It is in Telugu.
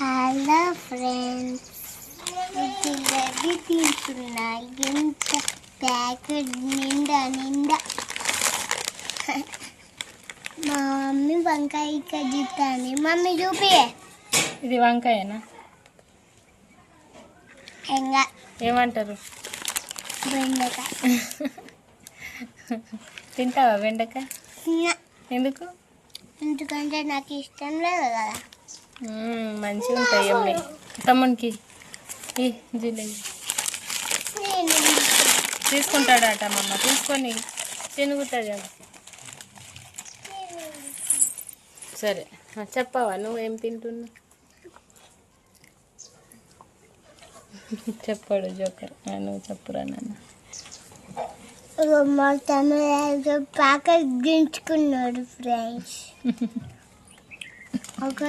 హలో ఫ్రెండ్స్, ఇది తీసుకున్నా ఇంత ప్యాకెట్ నిండా నిండా. మా మమ్మీ వంకాయ కజిస్తాను. మమ్మీ చూపియే. ఇది వంకాయనా? ఇంకా ఏమంటారు? బెండకాయ. తింటావా బెండకాయ? ఎందుకు? ఎందుకంటే నాకు ఇష్టం లేదు కదా. మంచిగా ఉంటాయి అమ్మే. తమ్మునికి ఈ జిలేబీ తీసుకుంటాడట మమ్మ. తీసుకొని తినుగుతుంది కదా. సరే చెప్పవా నువ్వేం తింటున్నావు? చెప్పాడు జోకర్. నువ్వు చెప్పురా నాన్న. మా తమ్ముడు ప్యాకెట్ గించుకున్నాడు ఫ్రెండ్స్. ఒక